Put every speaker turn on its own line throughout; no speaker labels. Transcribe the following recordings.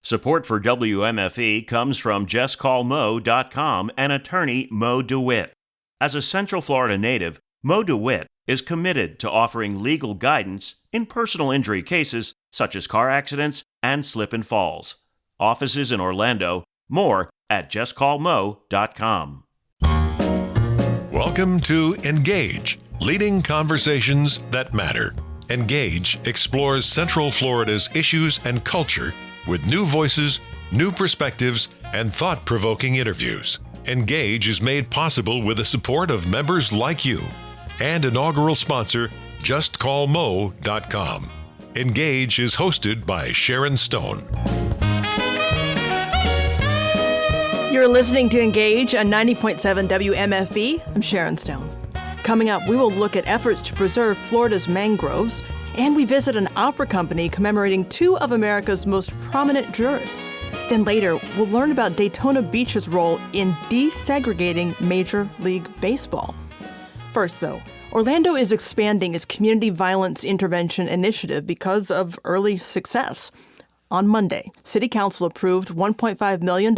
Support for WMFE comes from JustCallMo.com and attorney Mo DeWitt. As a Central Florida native, Mo DeWitt is committed to offering legal guidance in personal injury cases such as car accidents and slip and falls. Offices in Orlando. More at JustCallMo.com.
Welcome to Engage, leading conversations that matter. Engage explores Central Florida's issues and culture with new voices, new perspectives, and thought-provoking interviews. Engage is made possible with the support of members like you and inaugural sponsor, JustCallMo.com. Engage is hosted by Sharon Stone.
You're listening to Engage on 90.7 WMFE. I'm Sharon Stone. Coming up, we will look at efforts to preserve Florida's mangroves, and we visit an opera company commemorating two of America's most prominent jurists. Then later, we'll learn about Daytona Beach's role in desegregating Major League Baseball. First, though, Orlando is expanding its community violence intervention initiative because of early success. On Monday, City Council approved $1.5 million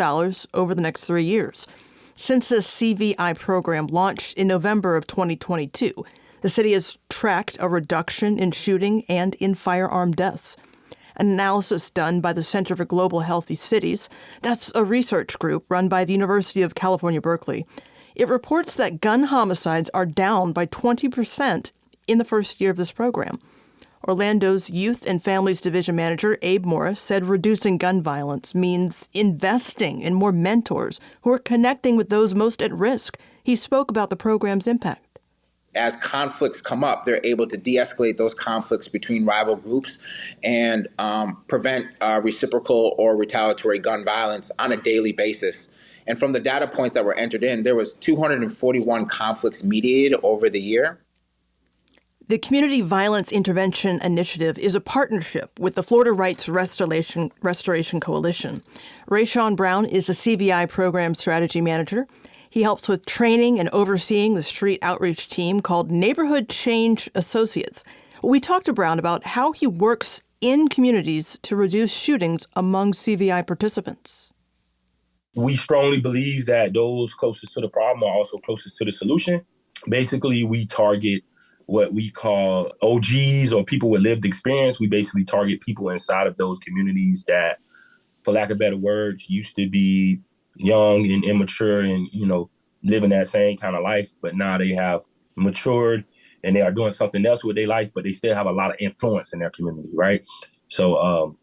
over the next 3 years. Since this CVI program launched in November of 2022, the city has tracked a reduction in shooting and in firearm deaths. An analysis done by the Center for Global Healthy Cities, that's a research group run by the University of California, Berkeley. It reports that gun homicides are down by 20% in the first year of this program. Orlando's Youth and Families Division Manager, Abe Morris, said reducing gun violence means investing in more mentors who are connecting with those most at risk. He spoke about the program's impact.
As conflicts come up, they're able to de-escalate those conflicts between rival groups and prevent reciprocal or retaliatory gun violence on a daily basis. And from the data points that were entered in, there was 241 conflicts mediated over the year.
The Community Violence Intervention Initiative is a partnership with the Florida Rights Restoration Coalition. Rayshawn Brown is a CVI program strategy manager. He helps with training and overseeing the street outreach team called Neighborhood Change Associates. We talked to Brown about how he works in communities to reduce shootings among CVI participants.
We strongly believe that those closest to the problem are also closest to the solution. Basically, we target what we call OGs or people with lived experience. We basically target people inside of those communities that, for lack of better words, used to be young and immature and, living that same kind of life, but now they have matured and they are doing something else with their life, but they still have a lot of influence in their community, right? So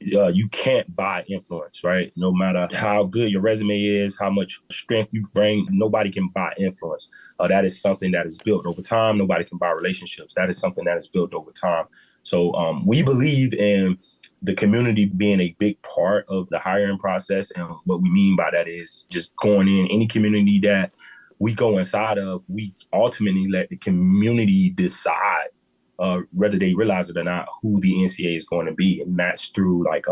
you can't buy influence, right? No matter how good your resume is, how much strength you bring, nobody can buy influence. That is something that is built over time. Nobody can buy relationships. That is something that is built over time. So we believe in the community being a big part of the hiring process. And what we mean by that is just going in any community that we go inside of, we ultimately let the community decide whether they realize it or not, who the NCA is going to be. And that's through a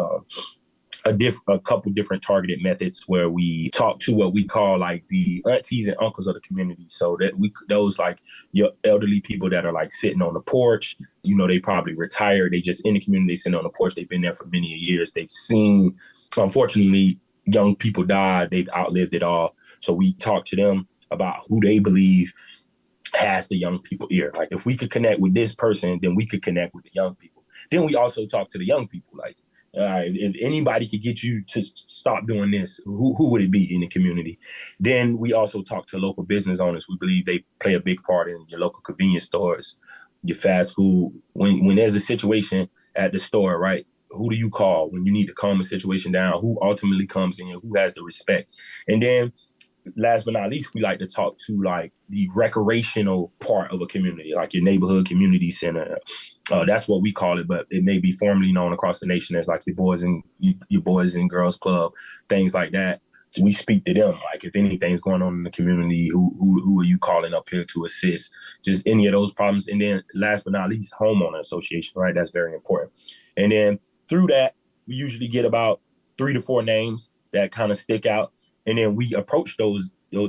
couple different targeted methods where we talk to what we call like the aunties and uncles of the community. So that those like your elderly people that are like sitting on the porch, they probably retired. They just in the community, sitting on the porch. They've been there for many years. They've seen, unfortunately, young people die. They've outlived it all. So we talk to them about who they believe has the young people ear. Like if we could connect with this person, then we could connect with the young people. Then we also talk to the young people. Like if anybody could get you to stop doing this, who would it be in the community? Then we also talk to local business owners. We believe they play a big part in your local convenience stores, your fast food. When there's a situation at the store, right? Who do you call when you need to calm a situation down? Who ultimately comes in? Who has the respect? And then last but not least, we like to talk to like the recreational part of a community, like your neighborhood community center. That's what we call it, but it may be formally known across the nation as like your boys and girls club, things like that. So we speak to them, like if anything's going on in the community, who are you calling up here to assist? Just any of those problems. And then last but not least, homeowner association, right? That's very important. And then through that, we usually get about 3 to 4 names that kind of stick out. And then we approach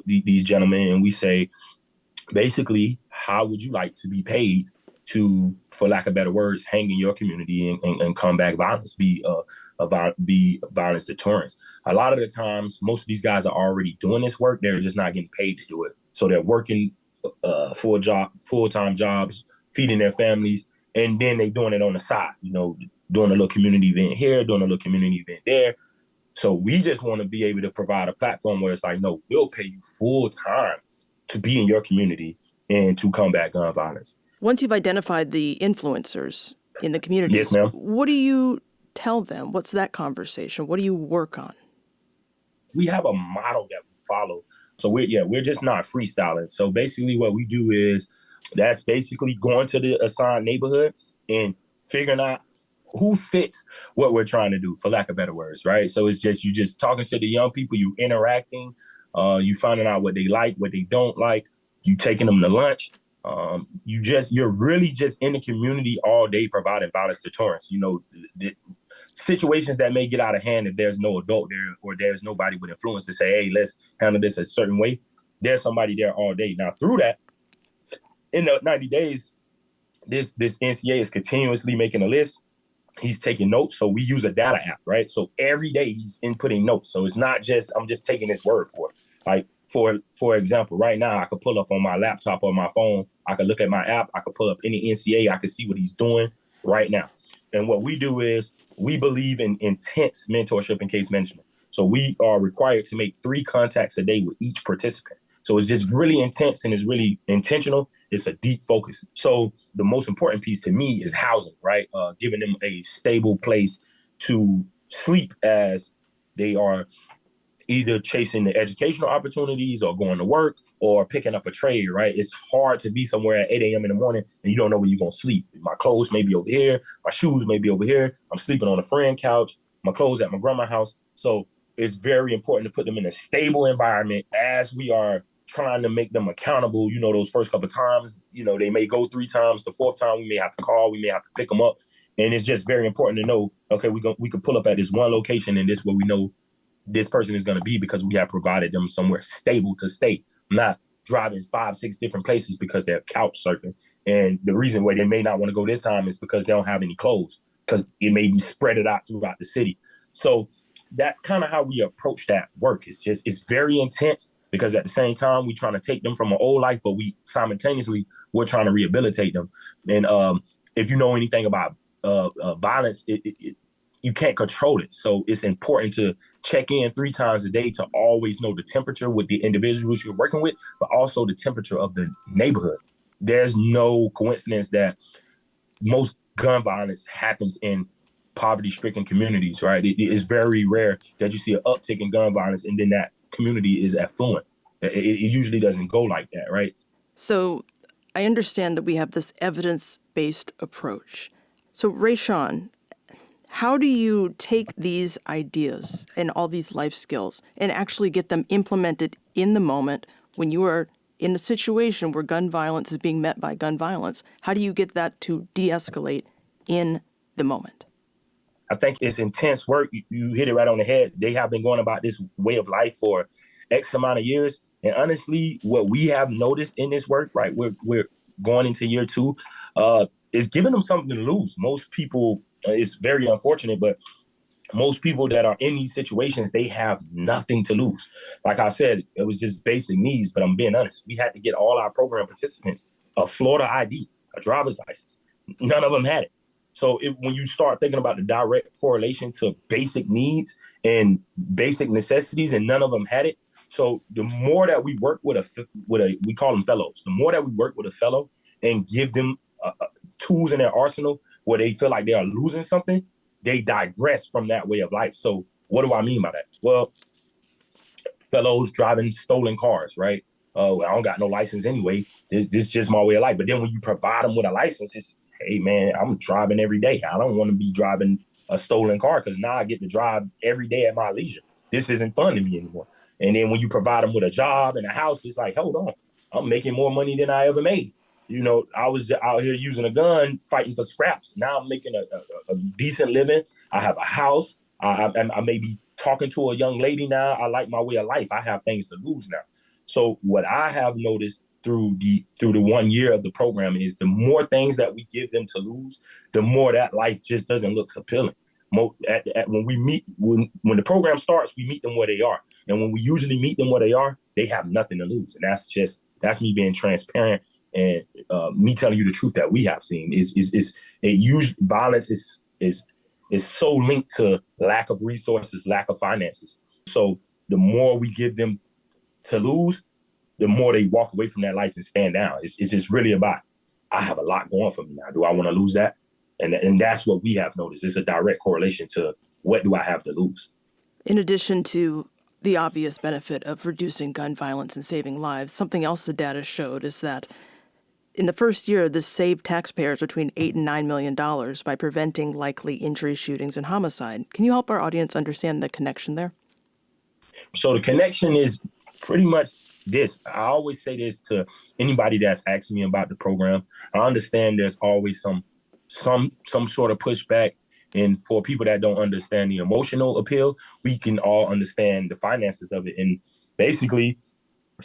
these gentlemen and we say, basically, how would you like to be paid to, for lack of better words, hang in your community and combat violence, be violence deterrence. A lot of the times, most of these guys are already doing this work. They're just not getting paid to do it. So they're working full-time jobs, feeding their families, and then they doing it on the side, doing a little community event here, doing a little community event there. So we just want to be able to provide a platform where it's like, no, we'll pay you full time to be in your community and to combat gun violence.
Once you've identified the influencers in the communities,
yes, ma'am.
What do you tell them? What's that conversation? What do you work on?
We have a model that we follow. So we're just not freestyling. So basically what we do is that's basically going to the assigned neighborhood and figuring out who fits what we're trying to do, for lack of better words, right? So it's just, you just talking to the young people, you interacting, you finding out what they like, what they don't like, you taking them to lunch. You're really just in the community all day providing violence deterrence. The situations that may get out of hand if there's no adult there or there's nobody with influence to say, hey, let's handle this a certain way. There's somebody there all day. Now, through that, in the 90 days, this NCA is continuously making a list. He's taking notes. So we use a data app, right? So every day he's inputting notes. So it's not just, I'm just taking his word for it. Like, for example, right now I could pull up on my laptop or my phone. I could look at my app. I could pull up any NCA. I could see what he's doing right now. And what we do is we believe in intense mentorship and case management. So we are required to make 3 contacts a day with each participant. So it's just really intense and it's really intentional. It's a deep focus. So the most important piece to me is housing, right? Giving them a stable place to sleep as they are either chasing the educational opportunities or going to work or picking up a trade, right? It's hard to be somewhere at 8 a.m. in the morning and you don't know where you're going to sleep. My clothes may be over here. My shoes may be over here. I'm sleeping on a friend couch. My clothes at my grandma's house. So it's very important to put them in a stable environment as we are trying to make them accountable. Those first couple of times, they may go 3 times. The 4th time, we may have to call. We may have to pick them up. And it's just very important to know, okay, we can pull up at this one location and this where we know this person is going to be because we have provided them somewhere stable to stay, not driving 5, 6 different places because they're couch surfing. And the reason why they may not want to go this time is because they don't have any clothes, because it may be spread it out throughout the city. So that's kind of how we approach that work. It's very intense because at the same time, we're trying to take them from an old life, but we're trying to rehabilitate them. And if you know anything about violence, you can't control it. So it's important to check in 3 times a day to always know the temperature with the individuals you're working with, but also the temperature of the neighborhood. There's no coincidence that most gun violence happens in poverty-stricken communities, right? It is very rare that you see an uptick in gun violence and then that community is affluent. It usually doesn't go like that, right?
So I understand that we have this evidence-based approach. So Rayshawn, how do you take these ideas and all these life skills and actually get them implemented in the moment when you are in a situation where gun violence is being met by gun violence? How do you get that to de-escalate in the moment?
I think it's intense work. You hit it right on the head. They have been going about this way of life for X amount of years. And honestly, what we have noticed in this work, right, we're going into year 2, is giving them something to lose. Most people, it's very unfortunate, but most people that are in these situations, they have nothing to lose. Like I said, it was just basic needs, but I'm being honest. We had to get all our program participants a Florida ID, a driver's license. None of them had it. So when you start thinking about the direct correlation to basic needs and basic necessities, and none of them had it. So the more that we work with we call them fellows, the more that we work with a fellow and give them tools in their arsenal where they feel like they are losing something, they digress from that way of life. So what do I mean by that? Well, fellows driving stolen cars, right? I don't got no license anyway. This is just my way of life. But then when you provide them with a license, it's, hey, man, I'm driving every day. I don't want to be driving a stolen car because now I get to drive every day at my leisure. This isn't fun to me anymore. And then when you provide them with a job and a house, it's like, hold on, I'm making more money than I ever made. I was out here using a gun, fighting for scraps. Now I'm making a decent living. I have a house. I may be talking to a young lady now. I like my way of life. I have things to lose now. So what I have noticed through the 1 year of the program is the more things that we give them to lose, the more that life just doesn't look appealing. When we meet, when the program starts, we meet them where they are. And when we usually meet them where they are, they have nothing to lose. And that's me being transparent and me telling you the truth that we have seen violence is so linked to lack of resources, lack of finances. So the more we give them to lose, the more they walk away from that life and stand down. It's just really about, I have a lot going for me now. Do I want to lose that? And that's what we have noticed. It's a direct correlation to what do I have to lose.
In addition to the obvious benefit of reducing gun violence and saving lives, something else the data showed is that in the first year, this saved taxpayers between $8 and $9 million by preventing likely injury, shootings, and homicide. Can you help our audience understand the connection there?
So the connection is pretty much this. I always say this to anybody that's asking me about the program. I understand there's always some sort of pushback. And for people that don't understand the emotional appeal, we can all understand the finances of it. And basically,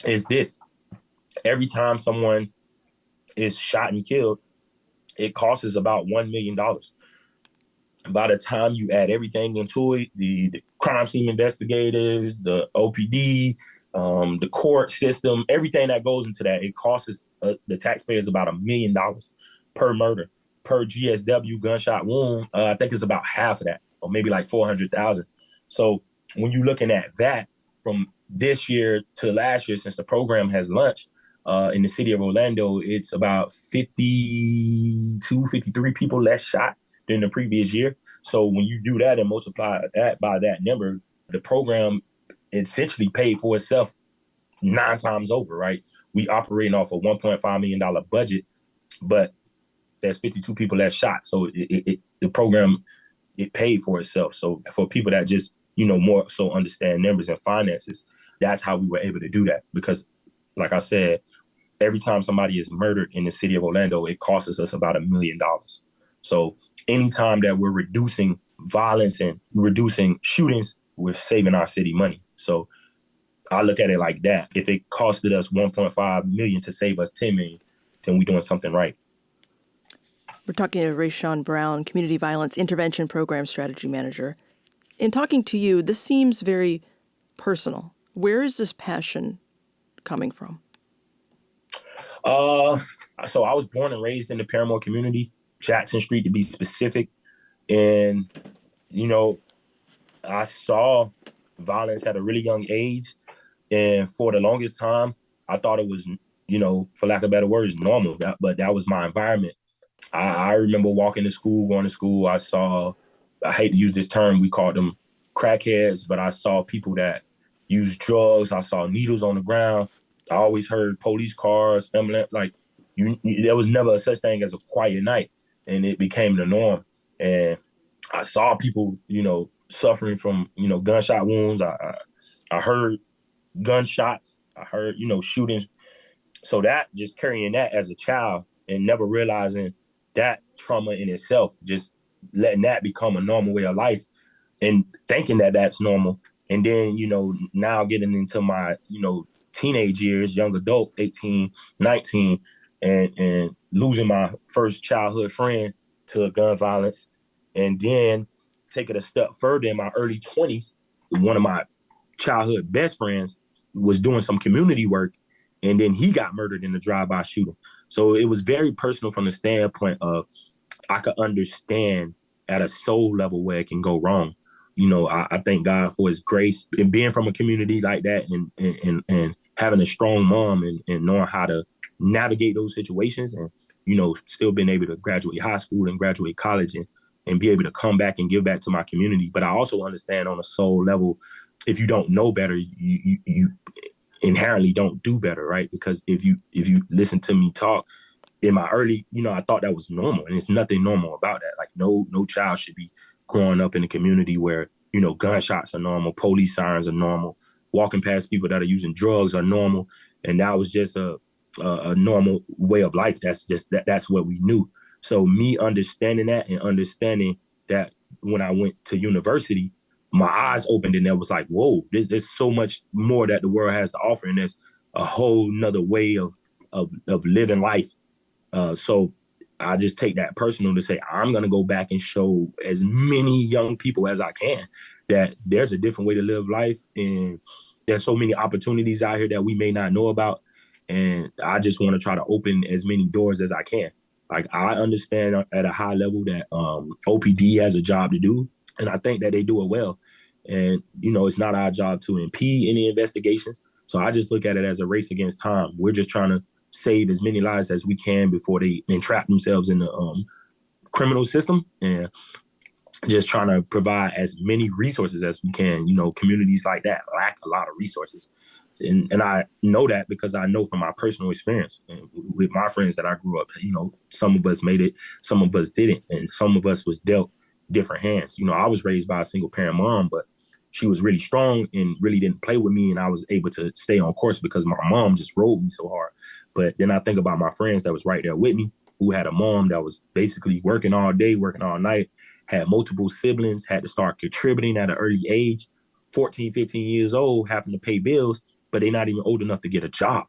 is this. Every time someone is shot and killed, it costs us about $1 million. By the time you add everything into it, the crime scene investigators, the OPD, the court system, everything that goes into that, it costs the taxpayers about $1 million per murder. Per GSW gunshot wound, I think it's about half of that, or maybe like 400,000. So when you're looking at that from this year to last year, since the program has launched in the city of Orlando, it's about 52, 53 people less shot than the previous year. So when you do that and multiply that by that number, the program essentially paid for itself 9 times over, right? We operating off a $1.5 million budget, but there's 52 people that shot. So the program, it paid for itself. So for people that just, more so understand numbers and finances, that's how we were able to do that. Because like I said, every time somebody is murdered in the city of Orlando, it costs us about $1 million. So anytime that we're reducing violence and reducing shootings, we're saving our city money. So I look at it like that. If it costed us 1.5 million to save us 10 million, then we're doing something right.
We're talking to Rayshawn Brown, Community Violence Intervention Program Strategy Manager. In talking to you, this seems very personal. Where is this passion coming from?
So I was born and raised in the Paramore community, Jackson Street to be specific. And, I saw violence at a really young age. And for the longest time, I thought it was, for lack of better words, normal. But that was my environment. I remember walking to school, going to school. I hate to use this term, we called them crackheads, but I saw people that used drugs. I saw needles on the ground. I always heard police cars, ambulance, there was never such thing as a quiet night, and it became the norm. And I saw people, suffering from, gunshot wounds. I heard gunshots. I heard, shootings. So that, just carrying that as a child and never realizing that trauma in itself, just letting that become a normal way of life and thinking that that's normal. And then, now getting into my, teenage years, young adult, 18, 19, and losing my first childhood friend to gun violence. And then take it a step further in my early 20s, one of my childhood best friends was doing some community work, and then he got murdered in a drive-by shooting. So it was very personal from the standpoint of I could understand at a soul level where it can go wrong. I thank God for his grace and being from a community like that and having a strong mom and knowing how to navigate those situations and, still being able to graduate high school and graduate college and be able to come back and give back to my community. But I also understand on a soul level, if you don't know better, you inherently don't do better, right? Because if you listen to me talk in my early, I thought that was normal, and there's nothing normal about that. Like no child should be growing up in a community where, gunshots are normal, police sirens are normal, walking past people that are using drugs are normal. And that was just a normal way of life. That's what we knew. So me understanding that and understanding that when I went to university, my eyes opened and it was like, whoa, there's so much more that the world has to offer. And there's a whole nother way of of living life. So I just take that personal to say, I'm going to go back and show as many young people as I can that there's a different way to live life. And there's so many opportunities out here that we may not know about. And I just want to try to open as many doors as I can. Like, I understand at a high level that OPD has a job to do, and I think that they do it well. And, it's not our job to impede any investigations. So I just look at it as a race against time. We're just trying to save as many lives as we can before they entrap themselves in the criminal system, and just trying to provide as many resources as we can. Communities like that lack a lot of resources. And I know that because I know from my personal experience and with my friends that I grew up, some of us made it, some of us didn't, and some of us was dealt different hands. I was raised by a single parent mom, but she was really strong and really didn't play with me. And I was able to stay on course because my mom just rode me so hard. But then I think about my friends that was right there with me, who had a mom that was basically working all day, working all night, had multiple siblings, had to start contributing at an early age, 14, 15 years old, having to pay bills, but they're not even old enough to get a job.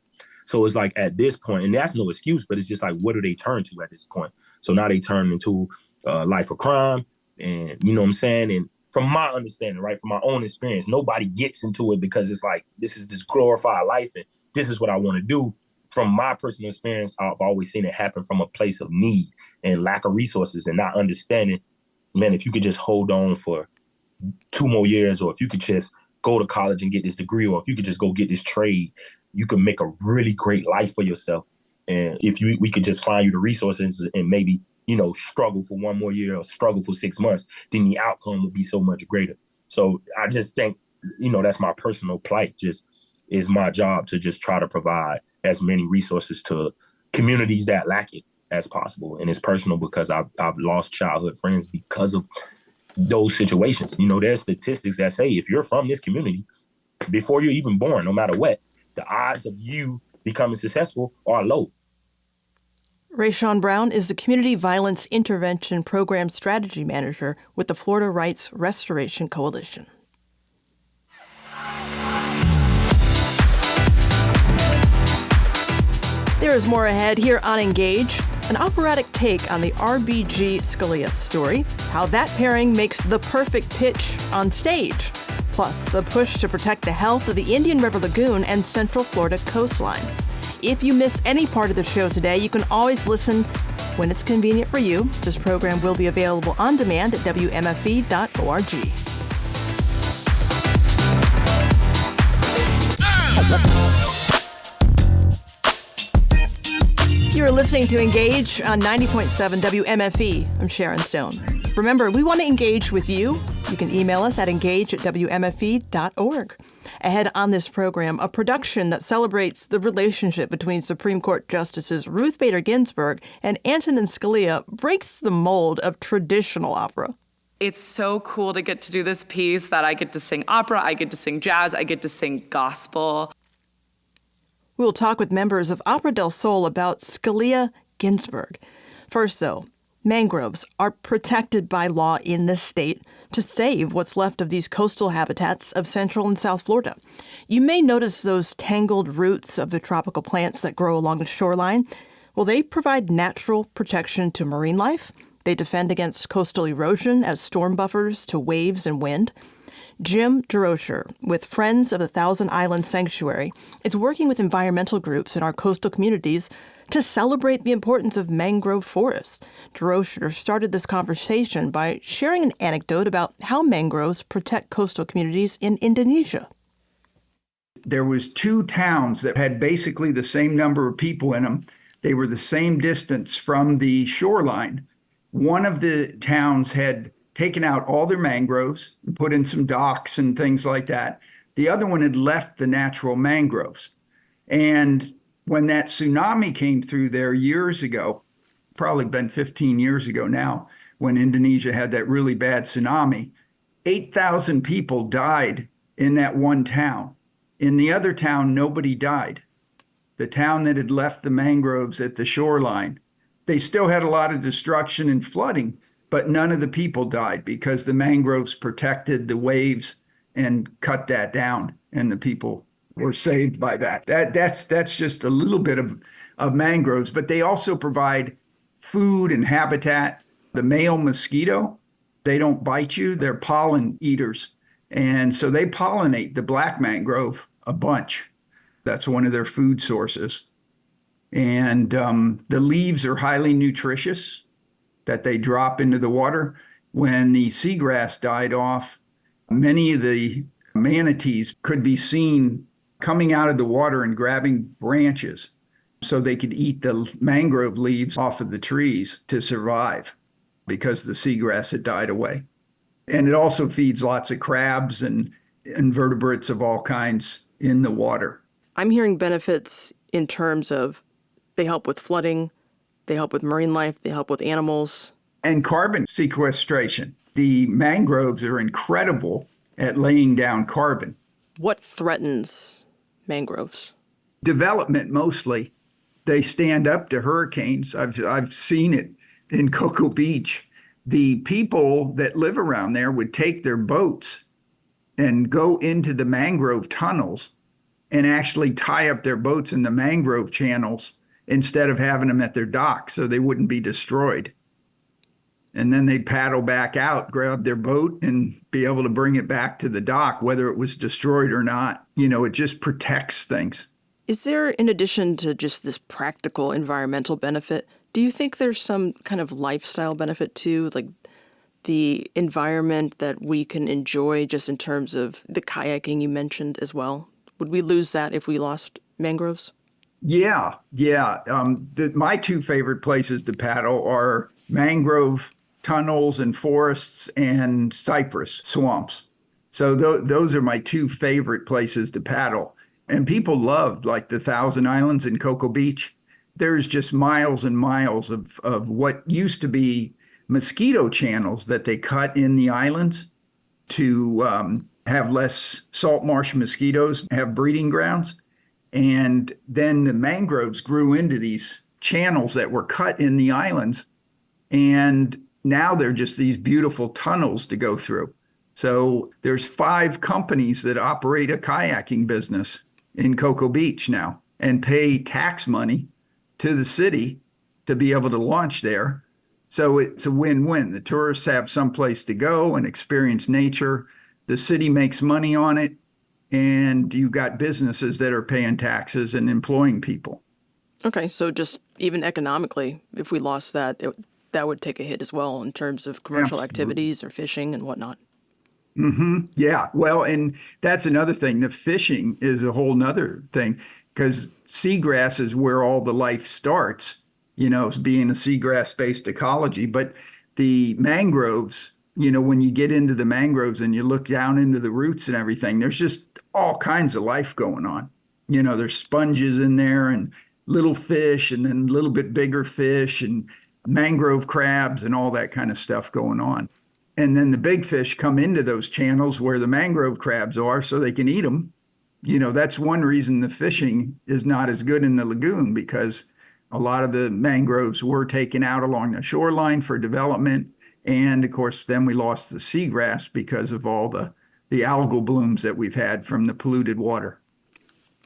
So it's like at this point, and that's no excuse, but it's just like, what do they turn to at this point? So now they turn into life of crime, and you know what I'm saying? And from my understanding, right, from my own experience, nobody gets into it because it's like, this is this glorified life and this is what I want to do. From my personal experience, I've always seen it happen from a place of need and lack of resources and not understanding, man, if you could just hold on for 2 more years, or if you could just go to college and get this degree, or if you could just go get this trade, you can make a really great life for yourself. And if we could just find you the resources and maybe, struggle for 1 more year or struggle for 6 months, then the outcome would be so much greater. So I just think, that's my personal plight. Just is my job to just try to provide as many resources to communities that lack it as possible. And it's personal because I've lost childhood friends because of those situations. There's statistics that say if you're from this community, before you're even born, no matter what, the odds of you becoming successful are low.
Rayshawn Brown is the Community Violence Intervention Program Strategy Manager with the Florida Rights Restoration Coalition. There is more ahead here on Engage, an operatic take on the RBG Scalia story, how that pairing makes the perfect pitch on stage, plus a push to protect the health of the Indian River Lagoon and Central Florida coastlines. If you miss any part of the show today, you can always listen when it's convenient for you. This program will be available on demand at WMFE.org. You're listening to Engage on 90.7 WMFE. I'm Sharon Stone. Remember, we want to engage with you. You can email us at engage@WMFE.org. Ahead on this program, a production that celebrates the relationship between Supreme Court Justices Ruth Bader Ginsburg and Antonin Scalia breaks the mold of traditional opera.
It's so cool to get to do this piece that I get to sing opera, I get to sing jazz, I get to sing gospel.
We'll talk with members of Opera del Sol about Scalia-Ginsburg. First, though, mangroves are protected by law in this state to save what's left of these coastal habitats of Central and South Florida. You may notice those tangled roots of the tropical plants that grow along the shoreline. Well, they provide natural protection to marine life. They defend against coastal erosion as storm buffers to waves and wind. Jim DeRocher, with Friends of the Thousand Islands Sanctuary, is working with environmental groups in our coastal communities to celebrate the importance of mangrove forests. DeRocher started this conversation by sharing an anecdote about how mangroves protect coastal communities in Indonesia.
There was 2 towns that had basically the same number of people in them. They were the same distance from the shoreline. One of the towns had taken out all their mangroves and put in some docks and things like that. The other one had left the natural mangroves. And when that tsunami came through there years ago, probably been 15 years ago now, when Indonesia had that really bad tsunami, 8,000 people died in that one town. In the other town, nobody died. The town that had left the mangroves at the shoreline, they still had a lot of destruction and flooding, but none of the people died because the mangroves protected the waves and cut that down, and the people were saved by that. That's just a little bit of of mangroves, but they also provide food and habitat. The male mosquito, they don't bite you, they're pollen eaters. And so they pollinate the black mangrove a bunch. That's one of their food sources. And the leaves are highly nutritious that they drop into the water. When the seagrass died off, many of the manatees could be seen coming out of the water and grabbing branches so they could eat the mangrove leaves off of the trees to survive because the seagrass had died away. And it also feeds lots of crabs and invertebrates of all kinds in the water.
I'm hearing benefits in terms of they help with flooding, they help with marine life, they help with animals.
And carbon sequestration. The mangroves are incredible at laying down carbon.
What threatens mangroves?
Development mostly. They stand up to hurricanes. I've seen it in Cocoa Beach. The people that live around there would take their boats and go into the mangrove tunnels and actually tie up their boats in the mangrove channels instead of having them at their dock so they wouldn't be destroyed. And then they'd paddle back out, grab their boat, and be able to bring it back to the dock, whether it was destroyed or not. You know, it just protects things.
Is there, in addition to just this practical environmental benefit, do you think there's some kind of lifestyle benefit too, like the environment that we can enjoy just in terms of the kayaking you mentioned as well? Would we lose that if we lost mangroves?
Yeah. My two favorite places to paddle are mangrove tunnels and forests and cypress swamps. So those are my two favorite places to paddle. And people love like the Thousand Islands in Cocoa Beach. There's just miles and miles of what used to be mosquito channels that they cut in the islands to have less salt marsh mosquitoes, have breeding grounds. And then the mangroves grew into these channels that were cut in the islands. And now they're just these beautiful tunnels to go through. So there's 5 companies that operate a kayaking business in Cocoa Beach now and pay tax money to the city to be able to launch there. So it's a win-win. The tourists have someplace to go and experience nature. The city makes money on it. And you've got businesses that are paying taxes and employing people.
Okay, so just even economically, if we lost that, that would take a hit as well in terms of commercial
Absolutely.
activities or fishing and whatnot.
Yeah, well, and that's another thing. The fishing is a whole nother thing because seagrass is where all the life starts, you know, as being a seagrass-based ecology. But the mangroves, you know, when you get into the mangroves and you look down into the roots and everything, there's just all kinds of life going on. You know, there's sponges in there and little fish and then a little bit bigger fish and mangrove crabs and all that kind of stuff going on. And then the big fish come into those channels where the mangrove crabs are so they can eat them. You know, that's one reason the fishing is not as good in the lagoon because a lot of the mangroves were taken out along the shoreline for development. And of course, then we lost the seagrass because of all the algal blooms that we've had from the polluted water.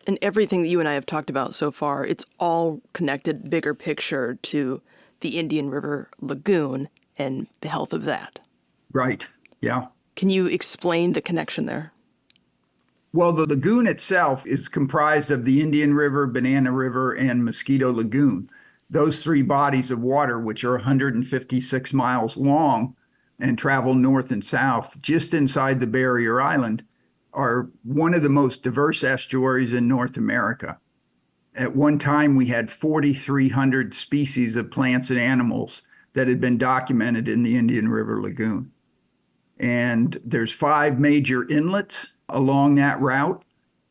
And everything that you and I have talked about so far, it's all connected, bigger picture, to the Indian River Lagoon and the health of that.
Right, yeah.
Can you explain the connection there?
Well, the lagoon itself is comprised of the Indian River, Banana River, and Mosquito Lagoon. Those 3 bodies of water, which are 156 miles long and travel north and south just inside the barrier island, are one of the most diverse estuaries in North America. At one time, we had 4,300 species of plants and animals that had been documented in the Indian River Lagoon. And there's 5 major inlets along that route.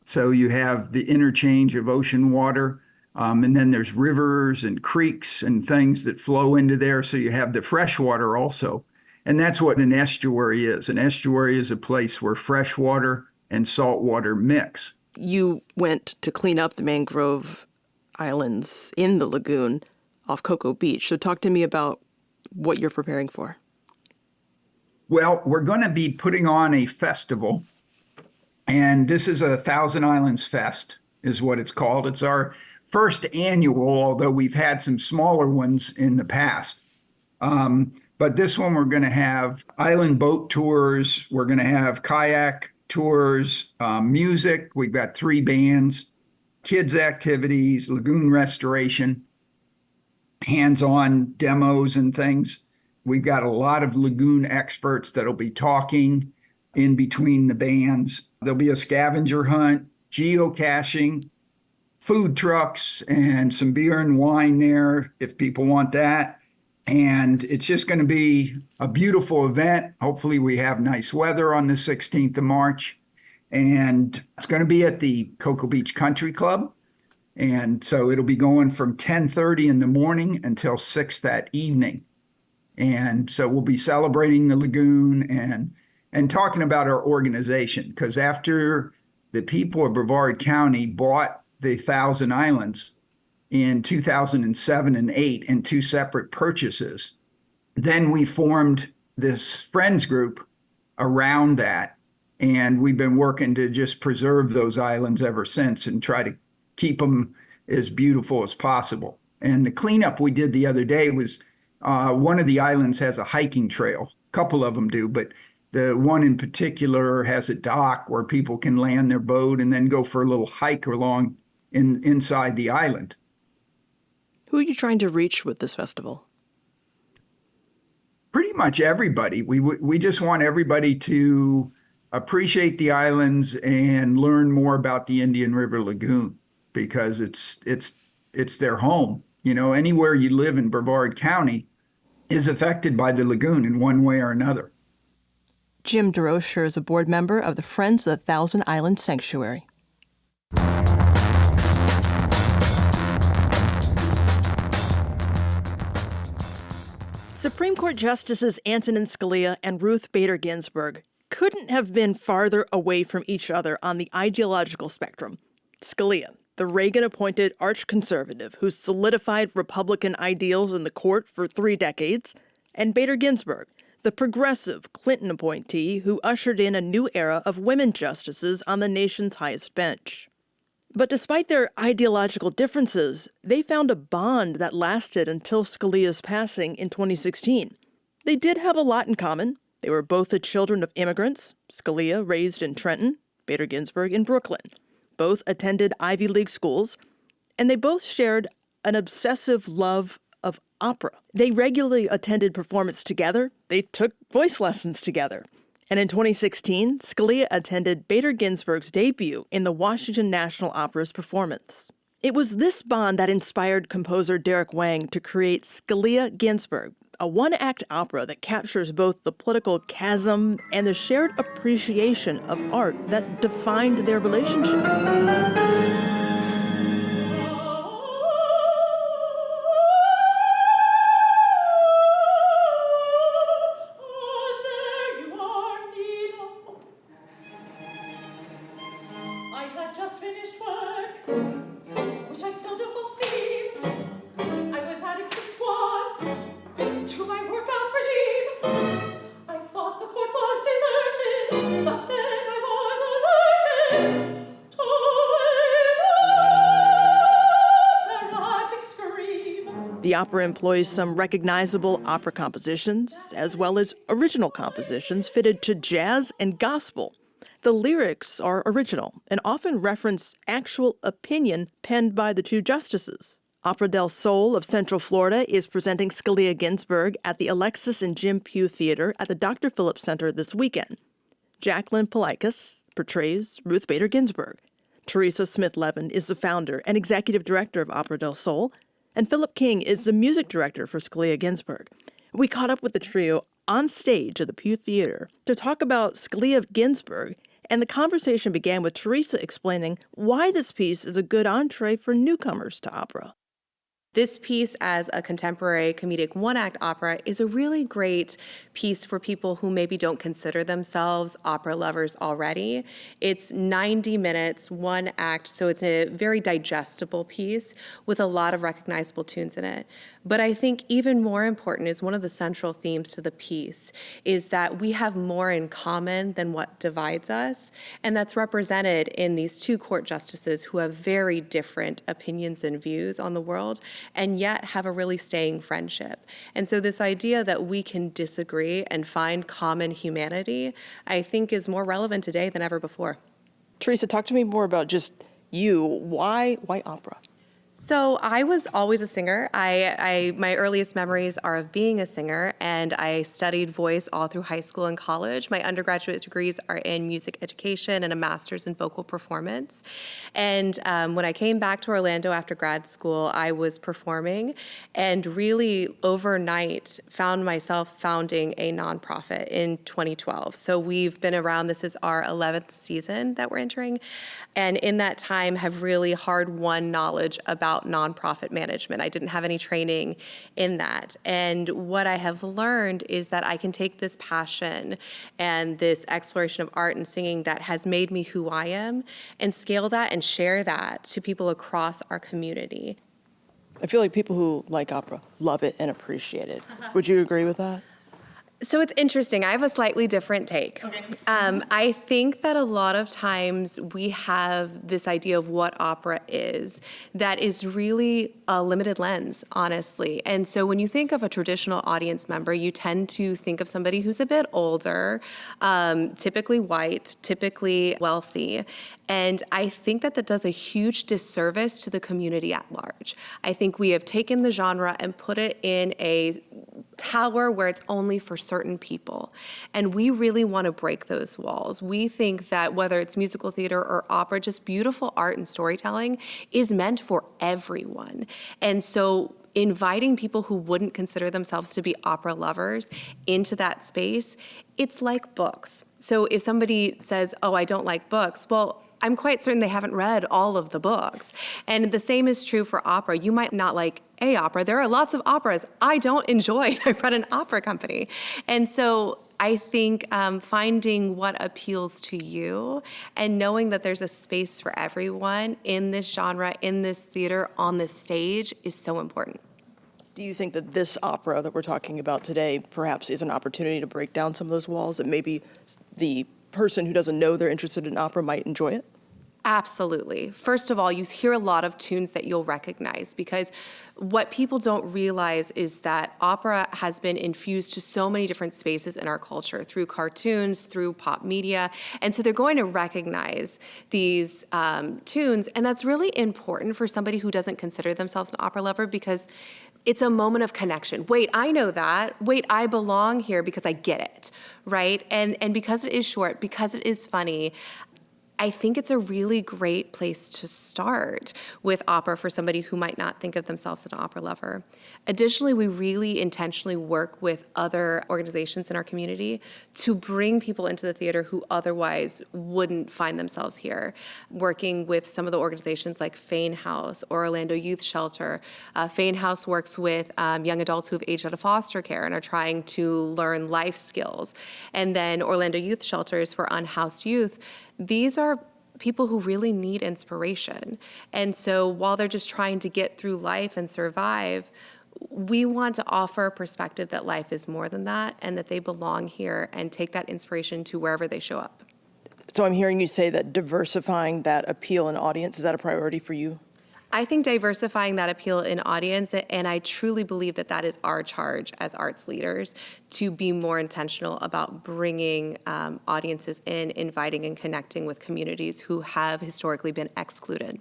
So you have the interchange of ocean water, and then there's rivers and creeks and things that flow into there. So you have the fresh water also. And that's what an estuary is. An estuary is a place where fresh water and salt water mix.
You went to clean up the mangrove islands in the lagoon off Cocoa Beach. So talk to me about what you're preparing for.
Well, we're going to be putting on a festival, and this is a Thousand Islands Fest is what it's called. It's our first annual, although we've had some smaller ones in the past. But this one, we're going to have island boat tours. We're going to have kayak tours, music. We've got 3 bands, kids' activities, lagoon restoration, hands-on demos and things. We've got a lot of lagoon experts that'll be talking in between the bands. There'll be a scavenger hunt, geocaching, food trucks, and some beer and wine there if people want that. And it's just going to be a beautiful event. Hopefully we have nice weather on the 16th of March. And it's going to be at the Cocoa Beach Country Club. And so it'll be going from 10:30 in the morning until 6 that evening. And so we'll be celebrating the lagoon and talking about our organization, because after the people of Brevard County bought the Thousand Islands in 2007 and 8 in 2 separate purchases, then we formed this friends group around that. And we've been working to just preserve those islands ever since and try to keep them as beautiful as possible. And the cleanup we did the other day was one of the islands has a hiking trail. A couple of them do, but the one in particular has a dock where people can land their boat and then go for a little hike along inside the island.
Who are you trying to reach with this festival?
Pretty much everybody. We just want everybody to appreciate the islands and learn more about the Indian River Lagoon, because it's their home. You know, anywhere you live in Brevard County is affected by the lagoon in one way or another.
Jim DeRocher is a board member of the Friends of the Thousand Islands Sanctuary. Supreme Court Justices Antonin Scalia and Ruth Bader Ginsburg couldn't have been farther away from each other on the ideological spectrum. Scalia, the Reagan-appointed arch-conservative who solidified Republican ideals in the court for 3 decades, and Bader Ginsburg, the progressive Clinton appointee who ushered in a new era of women justices on the nation's highest bench. But despite their ideological differences, they found a bond that lasted until Scalia's passing in 2016. They did have a lot in common. They were both the children of immigrants, Scalia raised in Trenton, Bader Ginsburg in Brooklyn. Both attended Ivy League schools, and they both shared an obsessive love of opera. They regularly attended performance together. They took voice lessons together. And in 2016, Scalia attended Bader Ginsburg's debut in the Washington National Opera's performance. It was this bond that inspired composer Derek Wang to create Scalia-Ginsburg, a one-act opera that captures both the political chasm and the shared appreciation of art that defined their relationship. The opera employs some recognizable opera compositions, as well as original compositions fitted to jazz and gospel. The lyrics are original and often reference actual opinion penned by the 2 justices. Opera del Sol of Central Florida is presenting Scalia-Ginsburg at the Alexis and Jim Pugh Theater at the Dr. Phillips Center this weekend. Jacqueline Palaikis portrays Ruth Bader Ginsburg. Teresa Smith-Levin is the founder and executive director of Opera del Sol, and Philip King is the music director for Scalia-Ginsburg. We caught up with the trio on stage at the Pugh Theater to talk about Scalia-Ginsburg, and the conversation began with Teresa explaining why this piece is a good entree for newcomers to opera.
This piece, as a contemporary comedic one-act opera, is a really great piece for people who maybe don't consider themselves opera lovers already. It's 90 minutes, one act, so it's a very digestible piece with a lot of recognizable tunes in it. But I think even more important is one of the central themes to the piece is that we have more in common than what divides us, and that's represented in these two court justices who have very different opinions and views on the world, and yet have a really staying friendship. And so this idea that we can disagree and find common humanity, I think is more relevant today than ever before.
Teresa, talk to me more about just you. Why opera?
So I was always a singer. My earliest memories are of being a singer, and I studied voice all through high school and college. My undergraduate degrees are in music education and a master's in vocal performance. And when I came back to Orlando after grad school, I was performing and really overnight found myself founding a nonprofit in 2012. So we've been around, this is our 11th season that we're entering. And in that time have really hard-won knowledge about nonprofit management. I didn't have any training in that. And what I have learned is that I can take this passion and this exploration of art and singing that has made me who I am and scale that and share that to people across our community.
I feel like people who like opera love it and appreciate it. Would you agree with that?
So it's interesting. I have a slightly different take. Okay. I think that a lot of times we have this idea of what opera is that is really a limited lens, honestly. And so when you think of a traditional audience member, you tend to think of somebody who's a bit older, typically white, typically wealthy. And I think that that does a huge disservice to the community at large. I think we have taken the genre and put it in a tower where it's only for certain people. And we really want to break those walls. We think that whether it's musical theater or opera, just beautiful art and storytelling is meant for everyone. And so inviting people who wouldn't consider themselves to be opera lovers into that space, it's like books. So if somebody says, oh, I don't like books, well, I'm quite certain they haven't read all of the books. And the same is true for opera. You might not like a opera. There are lots of operas I don't enjoy. I run an opera company. And so I think finding what appeals to you and knowing that there's a space for everyone in this genre, in this theater, on this stage is so important.
Do you think that this opera that we're talking about today perhaps is an opportunity to break down some of those walls, that maybe the person who doesn't know they're interested in opera might enjoy it?
Absolutely. First of all, you hear a lot of tunes that you'll recognize because what people don't realize is that opera has been infused to so many different spaces in our culture through cartoons, through pop media. And so they're going to recognize these tunes. And that's really important for somebody who doesn't consider themselves an opera lover because it's a moment of connection. Wait, I know that. Wait, I belong here because I get it, right? And because it is short, because it is funny, I think it's a really great place to start with opera for somebody who might not think of themselves as an opera lover. Additionally, we really intentionally work with other organizations in our community to bring people into the theater who otherwise wouldn't find themselves here. Working with some of the organizations like Fane House or Orlando Youth Shelter. Fane House works with young adults who have aged out of foster care and are trying to learn life skills. And then Orlando Youth Shelter is for unhoused youth. These are people who really need inspiration. And so while they're just trying to get through life and survive, we want to offer a perspective that life is more than that and that they belong here and take that inspiration to wherever they show up.
So I'm hearing you say that diversifying that appeal in audience, is that a priority for you?
I think diversifying that appeal in audience, and I truly believe that that is our charge as arts leaders, to be more intentional about bringing audiences in, inviting and connecting with communities who have historically been excluded.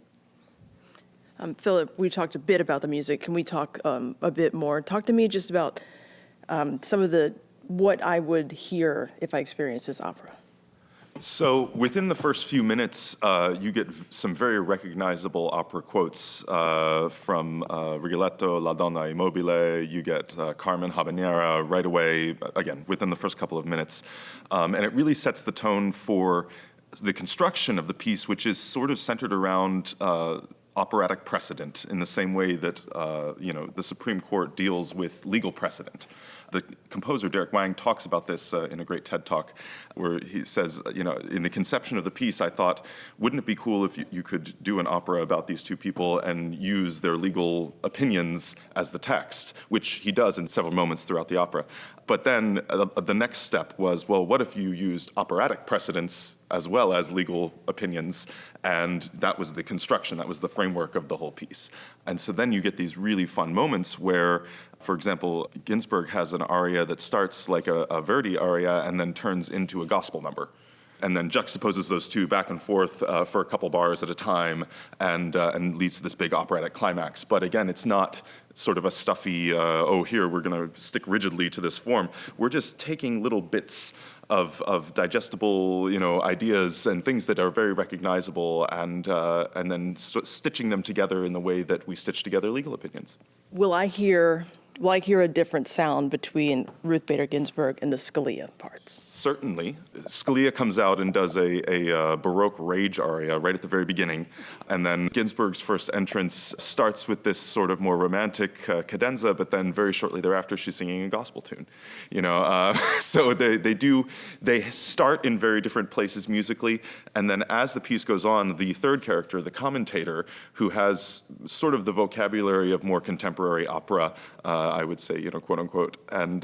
Philip, we talked a bit about the music. Can we talk a bit more? Talk to me just about some of what I would hear if I experienced this opera.
So within the first few minutes, you get some very recognizable opera quotes from Rigoletto, La Donna Immobile. You get Carmen Habanera right away, again, within the first couple of minutes. And it really sets the tone for the construction of the piece, which is sort of centered around operatic precedent in the same way that the Supreme Court deals with legal precedent. The composer Derek Wang talks about this in a great TED Talk, where he says, in the conception of the piece, I thought, wouldn't it be cool if you could do an opera about these two people and use their legal opinions as the text, which he does in several moments throughout the opera. But then the next step was, well, what if you used operatic precedents as well as legal opinions? And that was the construction, that was the framework of the whole piece. And so then you get these really fun moments where, for example, Ginsburg has an aria that starts like a Verdi aria and then turns into a gospel number, and then juxtaposes those two back and forth for a couple bars at a time, and leads to this big operatic climax. But again, it's not sort of a stuffy, here, we're going to stick rigidly to this form. We're just taking little bits of digestible, ideas and things that are very recognizable, and then stitching them together in the way that we stitch together legal opinions.
Will I hear a different sound between Ruth Bader Ginsburg and the Scalia parts?
Certainly. Scalia comes out and does a Baroque rage aria right at the very beginning. And then Ginsburg's first entrance starts with this sort of more romantic cadenza, but then very shortly thereafter she's singing a gospel tune. So they start in very different places musically. And then as the piece goes on, the third character, the commentator, who has sort of the vocabulary of more contemporary opera, I would say, quote unquote. And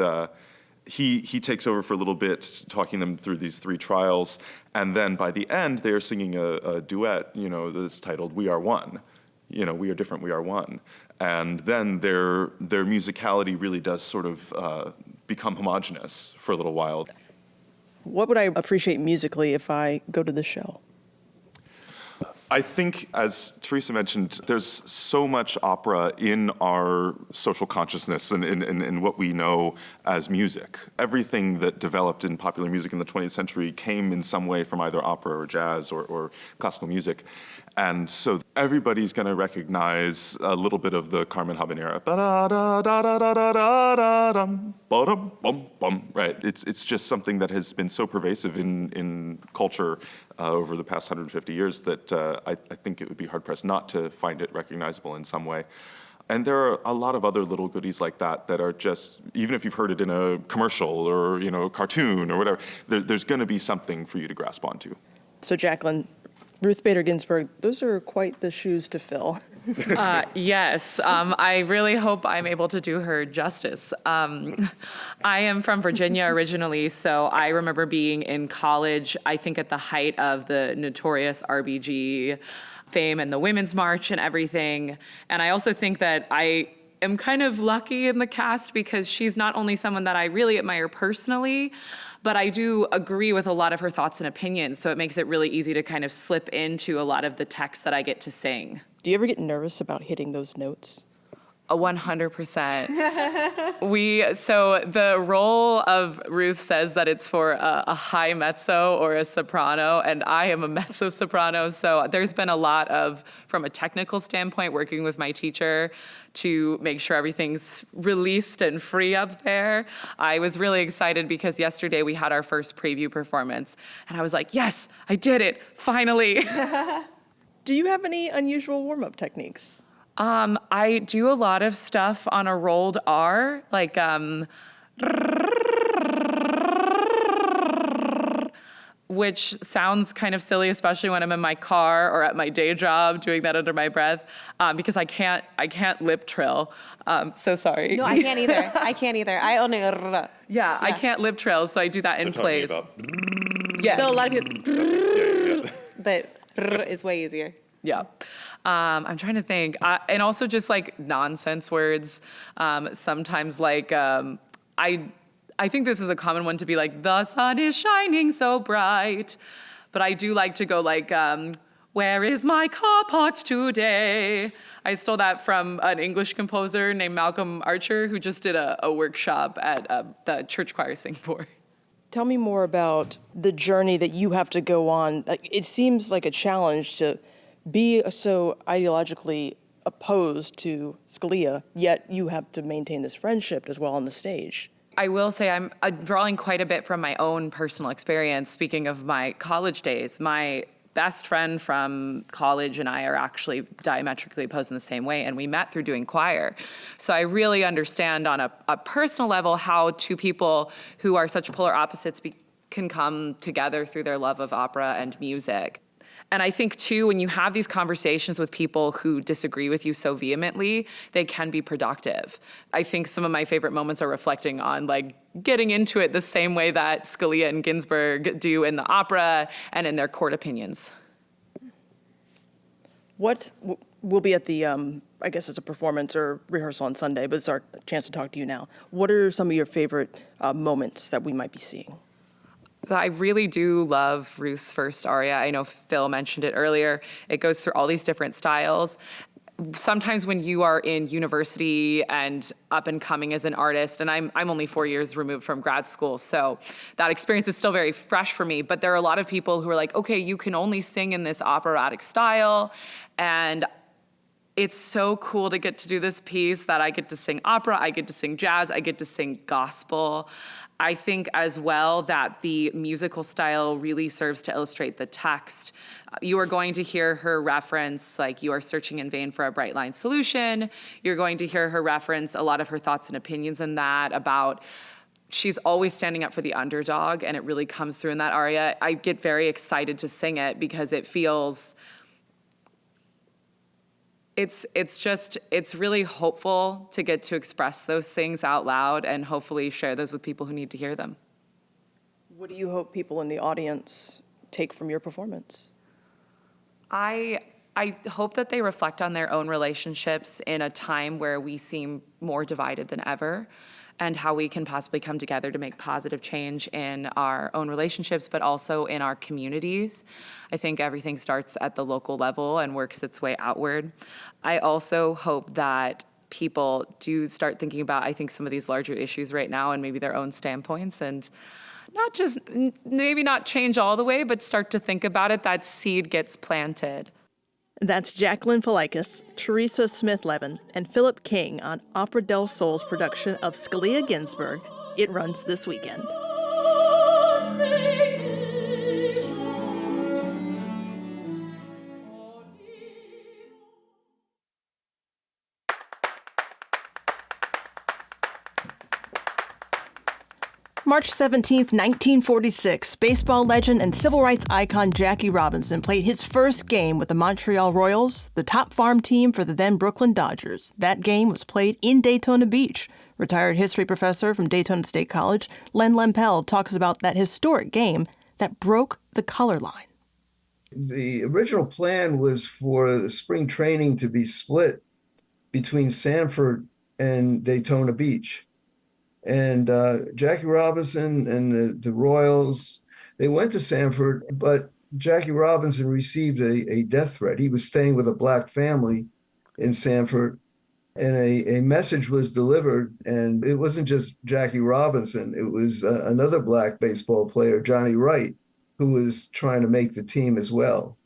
he takes over for a little bit, talking them through these three trials. And then by the end, they're singing a duet, that's titled We Are One. We are different, we are one. And then their musicality really does sort of become homogenous for a little while.
What would I appreciate musically if I go to the show?
I think, as Teresa mentioned, there's so much opera in our social consciousness and in what we know as music. Everything that developed in popular music in the 20th century came in some way from either opera or jazz or classical music. And so everybody's going to recognize a little bit of the Carmen Habanera. Right? It's just something that has been so pervasive in culture over the past 150 years that I think it would be hard-pressed not to find it recognizable in some way. And there are a lot of other little goodies like that are just, even if you've heard it in a commercial or a cartoon or whatever, there's going to be something for you to grasp onto.
So Jacqueline, Ruth Bader Ginsburg, those are quite the shoes to fill.
Yes, I really hope I'm able to do her justice. I am from Virginia originally, so I remember being in college, I think at the height of the notorious RBG fame and the Women's March and everything. And I also think that I am kind of lucky in the cast because she's not only someone that I really admire personally, but I do agree with a lot of her thoughts and opinions, so it makes it really easy to kind of slip into a lot of the texts that I get to sing.
Do you ever get nervous about hitting those notes?
100%. So the role of Ruth says that it's for a high mezzo or a soprano, and I am a mezzo-soprano, so there's been a lot of, from a technical standpoint, working with my teacher to make sure everything's released and free up there. I was really excited because yesterday we had our first preview performance, and I was like, yes, I did it, finally.
Do you have any unusual warm-up techniques?
I do a lot of stuff on a rolled R, like which sounds kind of silly, especially when I'm in my car or at my day job doing that under my breath, because I can't lip trill. So sorry.
No, I can't either. I only.
Yeah, I can't lip trill, so I do that in place.
Yes. So a lot of people. But is way easier.
Yeah. I'm trying to think. And also just like nonsense words. Sometimes like, I think this is a common one to be like, the sun is shining so bright. But I do like to go like, where is my car parked today? I stole that from an English composer named Malcolm Archer, who just did a workshop at the church choir Singapore.
Tell me more about the journey that you have to go on. It seems like a challenge to be so ideologically opposed to Scalia, yet you have to maintain this friendship as well on the stage.
I will say I'm drawing quite a bit from my own personal experience. Speaking of my college days, my best friend from college and I are actually diametrically opposed in the same way, and we met through doing choir. So I really understand on a personal level how two people who are such polar opposites can come together through their love of opera and music. And I think, too, when you have these conversations with people who disagree with you so vehemently, they can be productive. I think some of my favorite moments are reflecting on, like, getting into it the same way that Scalia and Ginsburg do in the opera and in their court opinions.
What will be at the, I guess it's a performance or rehearsal on Sunday, but it's our chance to talk to you now. What are some of your favorite moments that we might be seeing?
So I really do love Ruth's first aria. I know Phil mentioned it earlier. It goes through all these different styles. Sometimes when you are in university and up and coming as an artist, and I'm only 4 years removed from grad school, so that experience is still very fresh for me, but there are a lot of people who are like, okay, you can only sing in this operatic style, and it's so cool to get to do this piece that I get to sing opera, I get to sing jazz, I get to sing gospel. I think as well that the musical style really serves to illustrate the text. You are going to hear her reference, like, you are searching in vain for a bright line solution. You're going to hear her reference a lot of her thoughts and opinions in that about she's always standing up for the underdog, and it really comes through in that aria. I get very excited to sing it because it feels, it's really hopeful to get to express those things out loud and hopefully share those with people who need to hear them.
What do you hope people in the audience take from your performance?
I hope that they reflect on their own relationships in a time where we seem more divided than ever, and how we can possibly come together to make positive change in our own relationships, but also in our communities. I think everything starts at the local level and works its way outward. I also hope that people do start thinking about, I think, some of these larger issues right now and maybe their own standpoints, and not just, maybe not change all the way, but start to think about it. That seed gets planted.
That's Jacqueline Falikis, Teresa Smith-Levin, and Philip King on Opera del Sol's production of Scalia-Ginsburg. It runs this weekend. March 17, 1946, baseball legend and civil rights icon Jackie Robinson played his first game with the Montreal Royals, the top farm team for the then Brooklyn Dodgers. That game was played in Daytona Beach. Retired history professor from Daytona State College, Len Lempel, talks about that historic game that broke the color line.
The original plan was for the spring training to be split between Sanford and Daytona Beach. And Jackie Robinson and the Royals, they went to Sanford, but Jackie Robinson received a death threat. He was staying with a black family in Sanford, and a message was delivered. And it wasn't just Jackie Robinson. It was another black baseball player, Johnny Wright, who was trying to make the team as well.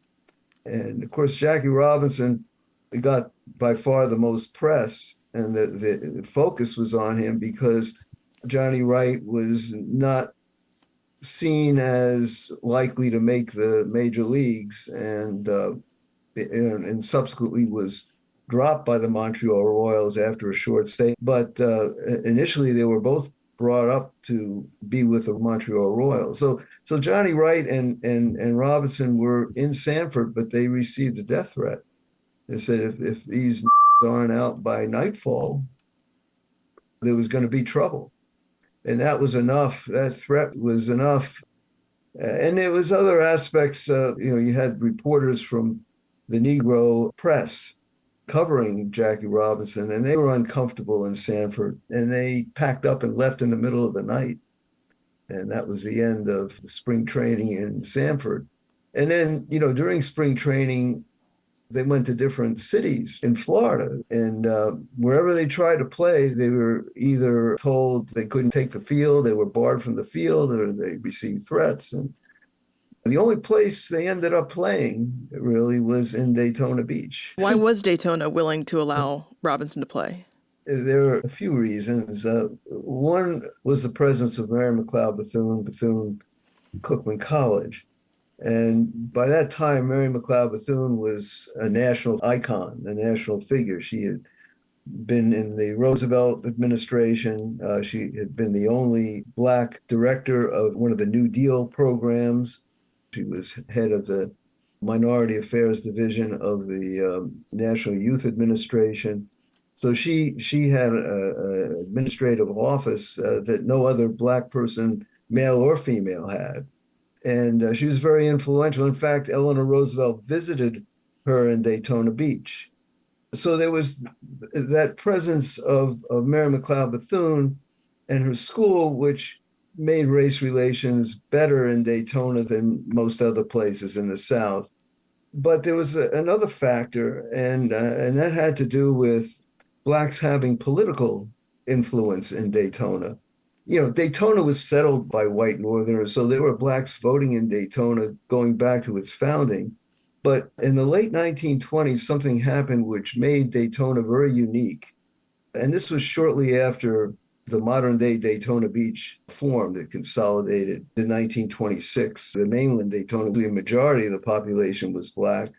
And of course, Jackie Robinson got by far the most press, and the focus was on him because Johnny Wright was not seen as likely to make the major leagues, and subsequently was dropped by the Montreal Royals after a short stay. But initially, they were both brought up to be with the Montreal Royals. So Johnny Wright and Robinson were in Sanford, but they received a death threat. They said if these aren't out by nightfall, there was going to be trouble. And that was enough. That threat was enough. And there was other aspects. You had reporters from the Negro press covering Jackie Robinson, and they were uncomfortable in Sanford, and they packed up and left in the middle of the night. And that was the end of spring training in Sanford. And then, during spring training, they went to different cities in Florida, and wherever they tried to play, they were either told they couldn't take the field, they were barred from the field, or they received threats. And the only place they ended up playing really was in Daytona Beach.
Why was Daytona willing to allow Robinson to play?
There are a few reasons. One was the presence of Mary McLeod Bethune Cookman College.
And by that time, Mary McLeod Bethune was a national icon, a national figure. She had been in the Roosevelt administration. She had been the only Black director of one of the New Deal programs. She was head of the Minority Affairs Division of the National Youth Administration. So she had an administrative office that no other Black person, male or female, had. And she was very influential. In fact, Eleanor Roosevelt visited her in Daytona Beach. So there was that presence of Mary McLeod Bethune and her school, which made race relations better in Daytona than most other places in the South. But there was another factor, and that had to do with Blacks having political influence in Daytona. Daytona was settled by white Northerners, so there were Blacks voting in Daytona going back to its founding. But in the late 1920s, something happened which made Daytona very unique. And this was shortly after the modern-day Daytona Beach formed. It consolidated in 1926. The mainland Daytona, the majority of the population was Black.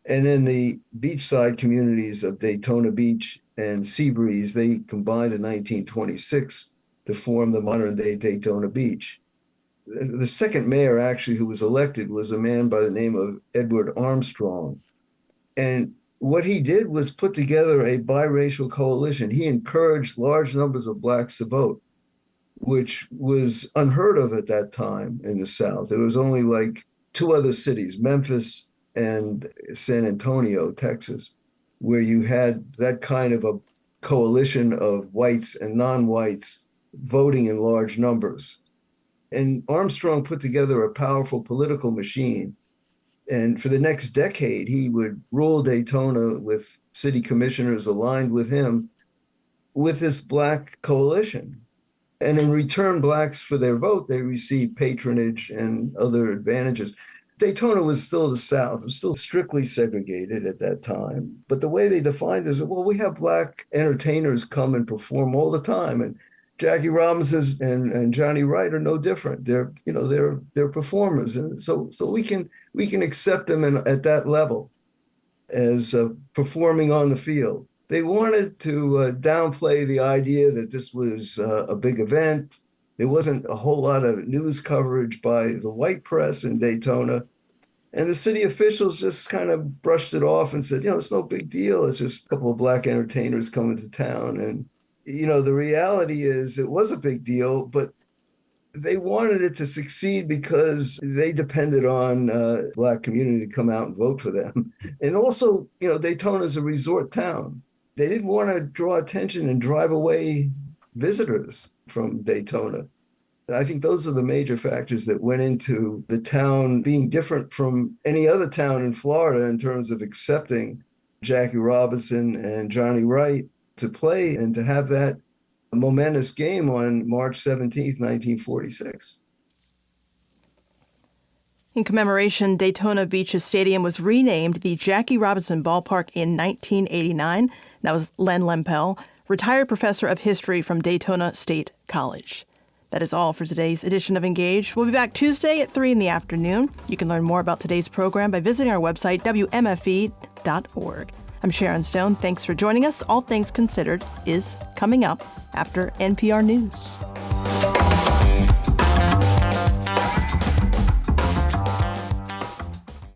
And then the beachside communities of Daytona Beach and Seabreeze, they combined in 1926 to form the modern-day Daytona Beach. The second mayor, actually, who was elected was a man by the name of Edward Armstrong. And what he did was put together a biracial coalition. He encouraged large numbers of Blacks to vote, which was unheard of at that time in the South. There was only like two other cities, Memphis and San Antonio, Texas, where you had that kind of a coalition of whites and non-whites voting in large numbers. And Armstrong put together a powerful political machine. And for the next decade, he would rule Daytona with city commissioners aligned with him with this Black coalition. And in return, Blacks, for their vote, they received patronage and other advantages. Daytona was still the South. It was still strictly segregated at that time. But the way they defined it is, well, we have Black entertainers come and perform all the time. And Jackie Robinson and Johnny Wright are no different. They're performers, and so we can accept them at that level as performing on the field. They wanted to downplay the idea that this was a big event. There wasn't a whole lot of news coverage by the white press in Daytona, and the city officials just kind of brushed it off and said, it's no big deal. It's just a couple of Black entertainers coming to town. And the reality is it was a big deal, but they wanted it to succeed because they depended on Black community to come out and vote for them. And also, Daytona is a resort town. They didn't want to draw attention and drive away visitors from Daytona. I think those are the major factors that went into the town being different from any other town in Florida in terms of accepting Jackie Robinson and Johnny Wright to play and to have that momentous game on March 17th, 1946.
In commemoration, Daytona Beach's stadium was renamed the Jackie Robinson Ballpark in 1989. That was Len Lempel, retired professor of history from Daytona State College. That is all for today's edition of Engage. We'll be back Tuesday at 3 in the afternoon. You can learn more about today's program by visiting our website, wmfe.org. I'm Sharon Stone. Thanks for joining us. All Things Considered is coming up after NPR News.